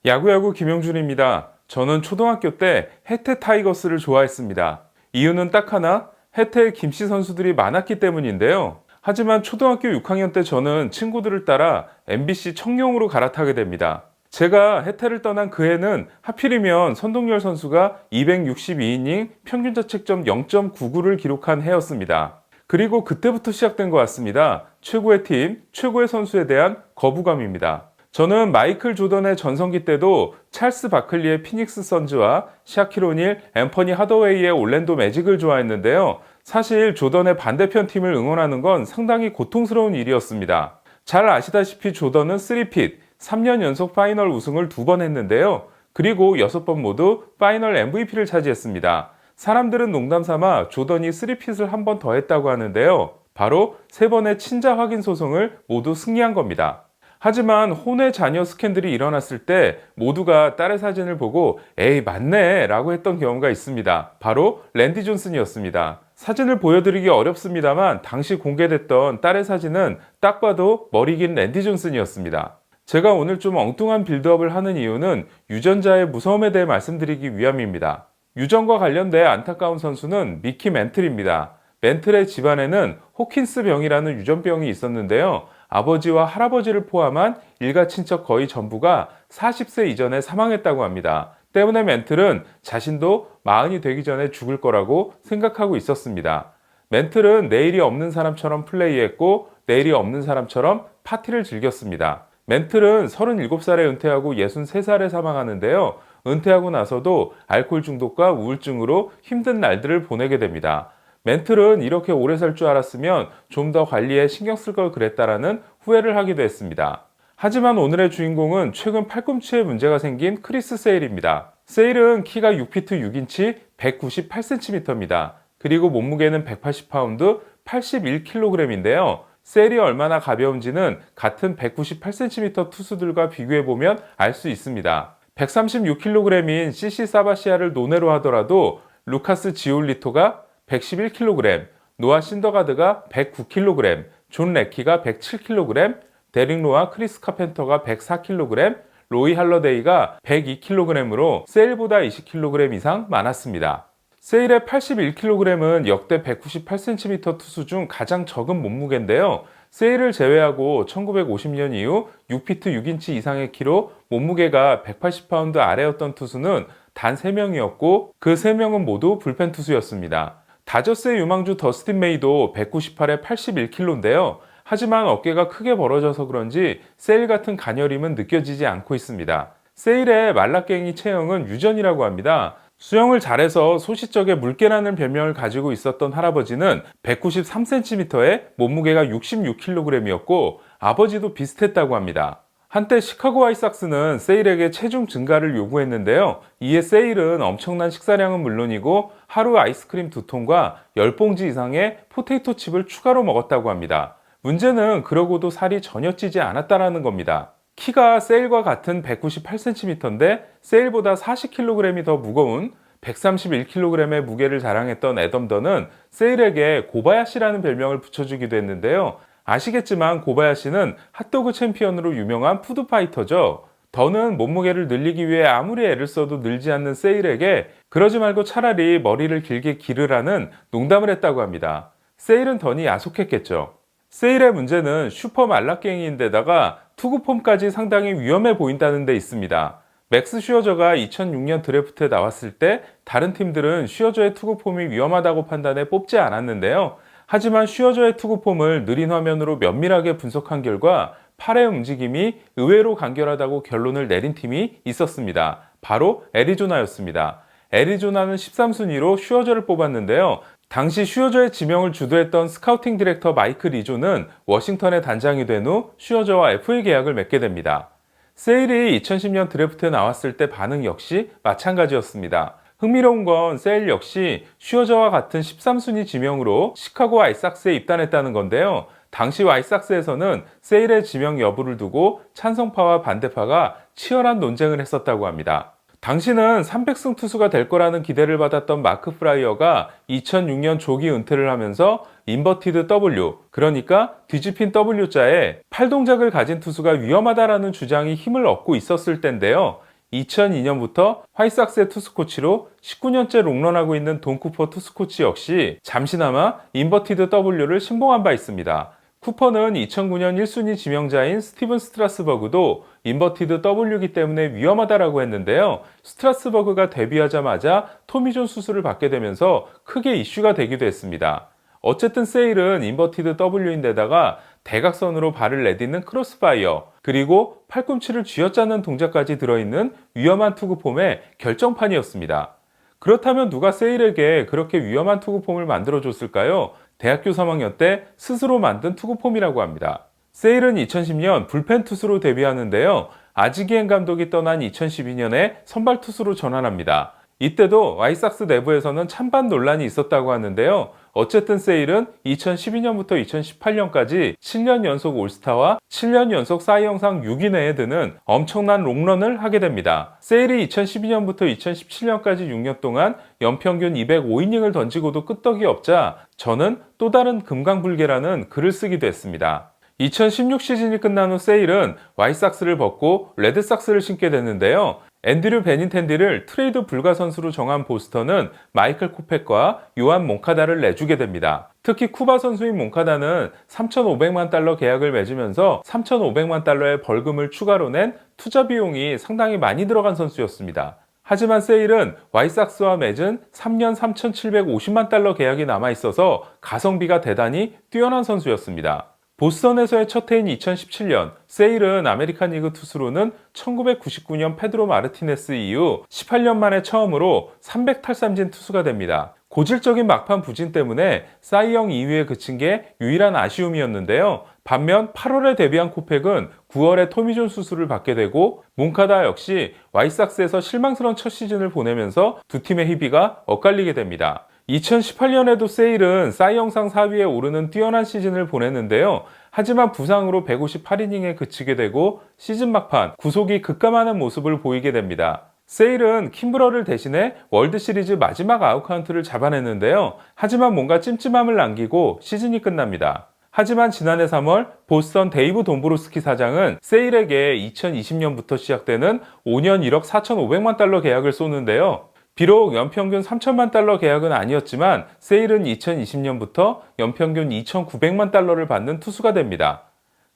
야구야구 김영준입니다. 저는 초등학교 때 해태 타이거스를 좋아했습니다. 이유는 딱 하나, 해태의 김씨 선수들이 많았기 때문인데요. 하지만 초등학교 6학년 때 저는 친구들을 따라 MBC 청룡으로 갈아타게 됩니다. 제가 해태를 떠난 그 해는 하필이면 선동열 선수가 262이닝 평균 자책점 0.99를 기록한 해였습니다. 그리고 그때부터 시작된 것 같습니다. 최고의 팀, 최고의 선수에 대한 거부감입니다. 저는 마이클 조던의 전성기 때도 찰스 바클리의 피닉스 선즈와 샤킬 오닐, 앰퍼니 하더웨이의 올랜도 매직을 좋아했는데요. 사실 조던의 반대편 팀을 응원하는 건 상당히 고통스러운 일이었습니다. 잘 아시다시피 조던은 3핏, 3년 연속 파이널 우승을 2번 했는데요. 그리고 6번 모두 파이널 MVP를 차지했습니다. 사람들은 농담 삼아 조던이 3핏을 한 번 더 했다고 하는데요. 바로 3번의 친자 확인 소송을 모두 승리한 겁니다. 하지만 혼외 자녀 스캔들이 일어났을 때 모두가 딸의 사진을 보고 에이 맞네 라고 했던 경우가 있습니다. 바로 랜디 존슨이었습니다. 사진을 보여드리기 어렵습니다만 당시 공개됐던 딸의 사진은 딱 봐도 머리 긴 랜디 존슨이었습니다. 제가 오늘 좀 엉뚱한 빌드업을 하는 이유는 유전자의 무서움에 대해 말씀드리기 위함입니다. 유전과 관련돼 안타까운 선수는 미키 멘틀입니다. 멘틀의 집안에는 호킨스 병이라는 유전병이 있었는데요. 아버지와 할아버지를 포함한 일가 친척 거의 전부가 40세 이전에 사망했다고 합니다. 때문에 멘틀은 자신도 40이 되기 전에 죽을 거라고 생각하고 있었습니다. 멘틀은 내일이 없는 사람처럼 플레이했고 내일이 없는 사람처럼 파티를 즐겼습니다. 멘틀은 37살에 은퇴하고 63살에 사망하는데요. 은퇴하고 나서도 알코올 중독과 우울증으로 힘든 날들을 보내게 됩니다. 멘틀은 이렇게 오래 살 줄 알았으면 좀 더 관리에 신경 쓸 걸 그랬다라는 후회를 하기도 했습니다. 하지만 오늘의 주인공은 최근 팔꿈치에 문제가 생긴 크리스 세일입니다. 세일은 키가 6피트 6인치 198cm입니다. 그리고 몸무게는 180파운드 81kg인데요. 세일이 얼마나 가벼운지는 같은 198cm 투수들과 비교해보면 알 수 있습니다. 136kg인 CC 사바시아를 논외로 하더라도 루카스 지올리토가 111kg, 노아 신더가드가 109kg, 존 레키가 107kg, 데릭 로와 크리스 카펜터가 104kg, 로이 할러데이가 102kg으로 세일보다 20kg 이상 많았습니다. 세일의 81kg은 역대 198cm 투수 중 가장 적은 몸무게인데요. 세일을 제외하고 1950년 이후 6피트 6인치 이상의 키로 몸무게가 180파운드 아래였던 투수는 단 3명이었고 그 3명은 모두 불펜 투수였습니다. 다저스의 유망주 더스틴 메이도 198에 81kg인데요. 하지만 어깨가 크게 벌어져서 그런지 세일 같은 가녀림은 느껴지지 않고 있습니다. 세일의 말라깽이 체형은 유전이라고 합니다. 수영을 잘해서 소시적에 물개라는 별명을 가지고 있었던 할아버지는 193cm에 몸무게가 66kg이었고 아버지도 비슷했다고 합니다. 한때 시카고 화이삭스는 세일에게 체중 증가를 요구했는데요. 이에 세일은 엄청난 식사량은 물론이고 하루 아이스크림 2통과 10봉지 이상의 포테이토 칩을 추가로 먹었다고 합니다. 문제는 그러고도 살이 전혀 찌지 않았다는 겁니다. 키가 세일과 같은 198cm인데 세일보다 40kg이 더 무거운 131kg의 무게를 자랑했던 애덤 던은 세일에게 고바야시라는 별명을 붙여주기도 했는데요. 아시겠지만 고바야시는 핫도그 챔피언으로 유명한 푸드파이터죠. 던은 몸무게를 늘리기 위해 아무리 애를 써도 늘지 않는 세일에게 그러지 말고 차라리 머리를 길게 기르라는 농담을 했다고 합니다. 세일은 던이 야속했겠죠. 세일의 문제는 슈퍼 말라깽이인데다가 투구폼까지 상당히 위험해 보인다는 데 있습니다. 맥스 슈어저가 2006년 드래프트에 나왔을 때 다른 팀들은 슈어저의 투구폼이 위험하다고 판단해 뽑지 않았는데요. 하지만 슈어저의 투구폼을 느린 화면으로 면밀하게 분석한 결과 팔의 움직임이 의외로 간결하다고 결론을 내린 팀이 있었습니다. 바로 애리조나였습니다. 애리조나는 13순위로 슈어저를 뽑았는데요. 당시 슈어저의 지명을 주도했던 스카우팅 디렉터 마이크 리조는 워싱턴의 단장이 된 후 슈어저와 FA 계약을 맺게 됩니다. 세일이 2010년 드래프트에 나왔을 때 반응 역시 마찬가지였습니다. 흥미로운 건 세일 역시 슈어저와 같은 13순위 지명으로 시카고 화이삭스에 입단했다는 건데요. 당시 화이삭스에서는 세일의 지명 여부를 두고 찬성파와 반대파가 치열한 논쟁을 했었다고 합니다. 당시는 300승 투수가 될 거라는 기대를 받았던 마크 프라이어가 2006년 조기 은퇴를 하면서 인버티드 W, 그러니까 뒤집힌 W자에 팔 동작을 가진 투수가 위험하다라는 주장이 힘을 얻고 있었을 때인데요. 2002년부터 화이삭스의 투수코치로 19년째 롱런하고 있는 돈 쿠퍼 투수코치 역시 잠시나마 인버티드 W를 신봉한 바 있습니다. 쿠퍼는 2009년 1순위 지명자인 스티븐 스트라스버그도 인버티드 W이기 때문에 위험하다라고 했는데요. 스트라스버그가 데뷔하자마자 토미존 수술을 받게 되면서 크게 이슈가 되기도 했습니다. 어쨌든 세일은 인버티드 W인데다가 대각선으로 발을 내딛는 크로스파이어, 그리고 팔꿈치를 쥐어짜는 동작까지 들어있는 위험한 투구폼의 결정판이었습니다. 그렇다면 누가 세일에게 그렇게 위험한 투구폼을 만들어줬을까요? 대학교 3학년 때 스스로 만든 투구폼이라고 합니다. 세일은 2010년 불펜 투수로 데뷔하는데요. 아지기엔 감독이 떠난 2012년에 선발 투수로 전환합니다. 이때도 와이삭스 내부에서는 찬반 논란이 있었다고 하는데요. 어쨌든 세일은 2012년부터 2018년까지 7년 연속 올스타와 7년 연속 사이 영상 6위 내에 드는 엄청난 롱런을 하게 됩니다. 세일이 2012년부터 2017년까지 6년 동안 연평균 205이닝을 던지고도 끄떡이 없자 저는 또 다른 금강불개라는 글을 쓰기도 했습니다. 2016 시즌이 끝난 후 세일은 와이삭스를 벗고 레드삭스를 신게 됐는데요. 앤드류 베닌텐디를 트레이드 불가 선수로 정한 보스턴은 마이클 코펫과 요한 몽카다를 내주게 됩니다. 특히 쿠바 선수인 몽카다는 3,500만 달러 계약을 맺으면서 3,500만 달러의 벌금을 추가로 낸 투자 비용이 상당히 많이 들어간 선수였습니다. 하지만 세일은 와이삭스와 맺은 3년 3,750만 달러 계약이 남아있어서 가성비가 대단히 뛰어난 선수였습니다. 보스턴에서의 첫 해인 2017년, 세일은 아메리칸 리그 투수로는 1999년 페드로 마르티네스 이후 18년 만에 처음으로 300탈삼진 투수가 됩니다. 고질적인 막판 부진 때문에 사이영 2위에 그친 게 유일한 아쉬움이었는데요. 반면 8월에 데뷔한 코펙은 9월에 토미존 수술을 받게 되고 몽카다 역시 와이삭스에서 실망스러운 첫 시즌을 보내면서 두 팀의 희비가 엇갈리게 됩니다. 2018년에도 세일은 사이 영상 4위에 오르는 뛰어난 시즌을 보냈는데요. 하지만 부상으로 158이닝에 그치게 되고 시즌 막판 구속이 급감하는 모습을 보이게 됩니다. 세일은 킴브러를 대신해 월드시리즈 마지막 아웃카운트를 잡아냈는데요. 하지만 뭔가 찜찜함을 남기고 시즌이 끝납니다. 하지만 지난해 3월 보스턴 데이브 돈브로스키 사장은 세일에게 2020년부터 시작되는 5년 1억 4,500만 달러 계약을 쏘는데요. 비록 연평균 3천만 달러 계약은 아니었지만 세일은 2020년부터 연평균 2,900만 달러를 받는 투수가 됩니다.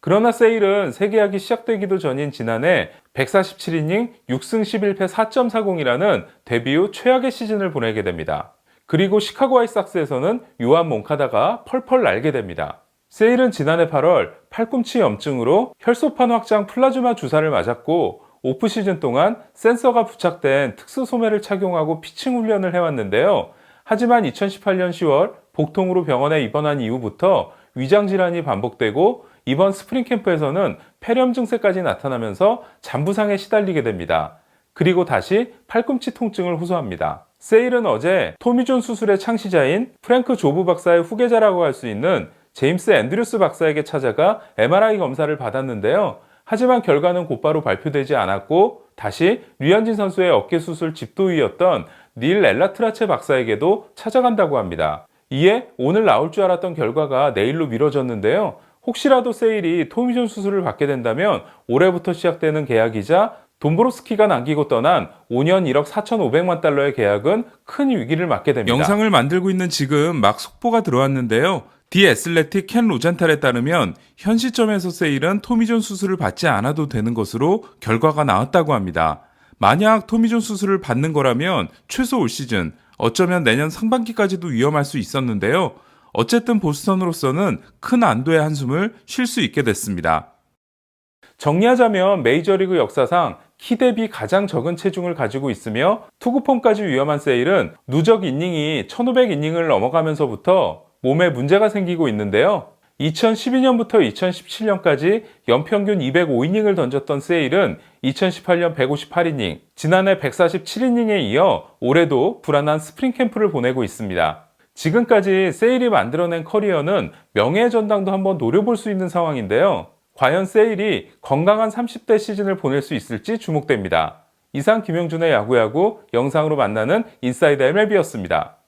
그러나 세일은 새 계약이 시작되기도 전인 지난해 147이닝 6승 11패 4.40이라는 데뷔 후 최악의 시즌을 보내게 됩니다. 그리고 시카고 화이삭스에서는 요한 몽카다가 펄펄 날게 됩니다. 세일은 지난해 8월 팔꿈치 염증으로 혈소판 확장 플라즈마 주사를 맞았고 오프시즌 동안 센서가 부착된 특수 소매를 착용하고 피칭 훈련을 해왔는데요. 하지만 2018년 10월 복통으로 병원에 입원한 이후부터 위장 질환이 반복되고 이번 스프링 캠프에서는 폐렴 증세까지 나타나면서 잔부상에 시달리게 됩니다. 그리고 다시 팔꿈치 통증을 호소합니다. 세일은 어제 토미존 수술의 창시자인 프랭크 조브 박사의 후계자라고 할 수 있는 제임스 앤드류스 박사에게 찾아가 MRI 검사를 받았는데요. 하지만 결과는 곧바로 발표되지 않았고 다시 류현진 선수의 어깨 수술 집도의였던 닐 엘라트라체 박사에게도 찾아간다고 합니다. 이에 오늘 나올 줄 알았던 결과가 내일로 미뤄졌는데요. 혹시라도 세일이 토미존 수술을 받게 된다면 올해부터 시작되는 계약이자 돈브로스키가 남기고 떠난 5년 1억 4,500만 달러의 계약은 큰 위기를 맞게 됩니다. 영상을 만들고 있는 지금 막 속보가 들어왔는데요. 디 애슬레틱 켄 로젠탈에 따르면 현 시점에서 세일은 토미존 수술을 받지 않아도 되는 것으로 결과가 나왔다고 합니다. 만약 토미존 수술을 받는 거라면 최소 올 시즌, 어쩌면 내년 상반기까지도 위험할 수 있었는데요. 어쨌든 보스턴으로서는 큰 안도의 한숨을 쉴 수 있게 됐습니다. 정리하자면 메이저리그 역사상 키 대비 가장 적은 체중을 가지고 있으며 투구폼까지 위험한 세일은 누적 이닝이 1,500이닝을 넘어가면서부터 몸에 문제가 생기고 있는데요. 2012년부터 2017년까지 연평균 205이닝을 던졌던 세일은 2018년 158이닝, 지난해 147이닝에 이어 올해도 불안한 스프링 캠프를 보내고 있습니다. 지금까지 세일이 만들어낸 커리어는 명예의 전당도 한번 노려볼 수 있는 상황인데요. 과연 세일이 건강한 30대 시즌을 보낼 수 있을지 주목됩니다. 이상 김영준의 야구야구 영상으로 만나는 인사이드 MLB였습니다.